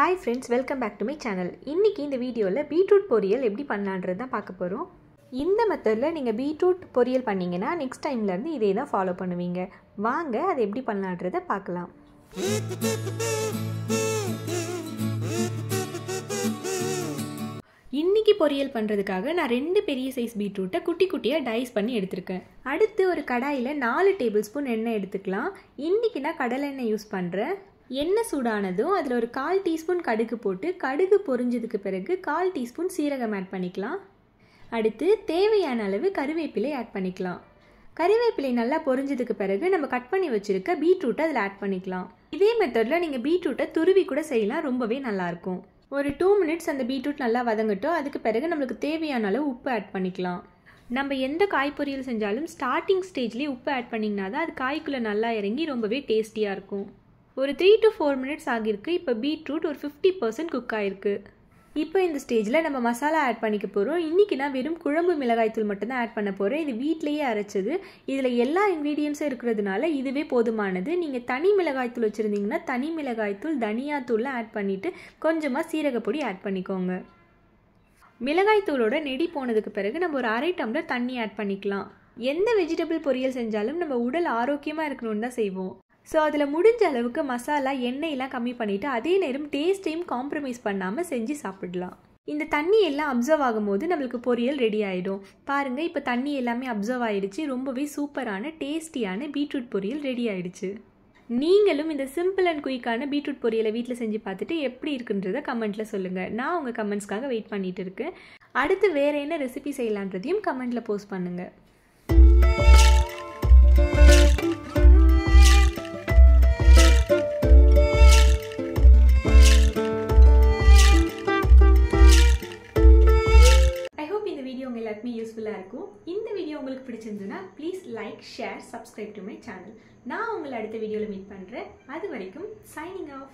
Hi friends, welcome back to my channel. இன்னைக்கு இந்த வீடியோல பீட்ரூட் பொரியல் எப்படி பண்ணலாம்ன்றது தான் பார்க்க போறோம். இந்த மெத்தட்ல நீங்க பீட்ரூட் பொரியல் பண்ணீங்கனா நெக்ஸ்ட் டைம்ல இருந்து இதே தான் ஃபாலோ பண்ணுவீங்க. வாங்க அது எப்படி பண்ணலாம்ன்றதை பார்க்கலாம். இன்னைக்கு பொரியல் பண்றதுக்காக நான் ரெண்டு பெரிய சைஸ் பீட்ரூட்டை குட்டி குட்டியா டைஸ் பண்ணி எடுத்துர்க்கேன். அடுத்து ஒரு கடாயில 4 டேபிள்ஸ்பூன் எண்ணெய் எடுத்துக்கலாம். இன்னைக்கு நான் கடலை எண்ணெய் யூஸ் பண்றேன். எண்ணெய் சூடானதும் அதில் ஒரு 1/4 டீஸ்பூன் கடுகு போட்டு கடுகு பொரிஞ்சதுக்கு பிறகு 1/4 டீஸ்பூன் சீரகம் ஆட் பண்ணிக்கலாம். அடுத்து தேவையான அளவு கறிவேப்பிலை ஆட் பண்ணிக்கலாம். கறிவேப்பிலை நல்லா பொரிஞ்சதுக்கு பிறகு நம்ம கட் பண்ணி வச்சிருக்க பீட்ரூட்டை அதில் ஆட் பண்ணிக்கலாம். இதே மெத்தடில் நீங்கள் பீட்ரூட்டை துருவி கூட செய்யலாம், ரொம்பவே நல்லாயிருக்கும். ஒரு 2 மினிட்ஸ் அந்த பீட்ரூட் நல்லா வதங்கட்டும். அதுக்கு பிறகு நம்மளுக்கு தேவையான அளவு உப்பு ஆட் பண்ணிக்கலாம். நம்ம எந்த காய் பொரியல் செஞ்சாலும் ஸ்டார்டிங் ஸ்டேஜ்லேயே உப்பு ஆட் பண்ணிங்கன்னா தான் அது காய்க்குள்ளே நல்லா இறங்கி ரொம்பவே டேஸ்டியாக இருக்கும். ஒரு 3 to 4 மினிட்ஸ் ஆகியிருக்கு. இப்போ பீட்ரூட் ஒரு 50% குக் ஆகிருக்கு. இப்போ இந்த ஸ்டேஜில் நம்ம மசாலா ஆட் பண்ணிக்க போகிறோம். இன்றைக்கி நான் வெறும் குழம்பு மிளகாய்த்தூள் மட்டும்தான் ஆட் பண்ண போகிறேன். இது வீட்டிலேயே அரைச்சது. இதில் எல்லா இன்க்ரீடியன்ஸும் இருக்கிறதுனால இதுவே போதுமானது. நீங்கள் தனி மிளகாய்த்தூள் வச்சுருந்தீங்கன்னா தனி மிளகாய்த்தூள் தனியாத்தூள்லாம் ஆட் பண்ணிவிட்டு கொஞ்சமாக சீரகப்பொடி ஆட் பண்ணிக்கோங்க. மிளகாய்த்தூளோட நெடி போனதுக்கு பிறகு நம்ம ஒரு 1/2 டம்ளர் தண்ணி ஆட் பண்ணிக்கலாம். எந்த வெஜிடபிள் பொரியல் செஞ்சாலும் நம்ம உடல் ஆரோக்கியமாக இருக்கணும்னு தான் செய்வோம். ஸோ அதில் முடிஞ்ச அளவுக்கு மசாலா எண்ணெயெல்லாம் கம்மி பண்ணிவிட்டு அதே நேரம் டேஸ்ட்டையும் காம்ப்ரமைஸ் பண்ணாமல் செஞ்சு சாப்பிடலாம். இந்த தண்ணி எல்லாம் அப்சர்வ் ஆகும்போது நம்மளுக்கு பொரியல் ரெடி ஆகிடும். பாருங்கள், இப்போ தண்ணி எல்லாமே அப்சர்வ் ஆகிடுச்சு. ரொம்பவே சூப்பரான டேஸ்டியான பீட்ரூட் பொரியல் ரெடி ஆகிடுச்சு. நீங்களும் இந்த சிம்பிள் அண்ட் குயிக்கான பீட்ரூட் பொரியலை வீட்டில் செஞ்சு பார்த்துட்டு எப்படி இருக்குன்றதை கமெண்ட்டில் சொல்லுங்கள். நான் உங்கள் கமெண்ட்ஸ்க்காக வெயிட் பண்ணிட்டு இருக்கேன். அடுத்து வேறு என்ன ரெசிபி செய்யலான்றதையும் கமெண்ட்டில் போஸ்ட் பண்ணுங்கள். எல்லாருக்குமே யூஸ்ஃபுல்லாக இருக்கும். இந்த வீடியோ உங்களுக்கு பிடிச்சிருந்ததுன்னா please like, share, subscribe to my channel. நான் உங்களை அடுத்த வீடியோவில் மீட் பண்ணுறேன். அது வரைக்கும் சைனிங் ஆஃப்.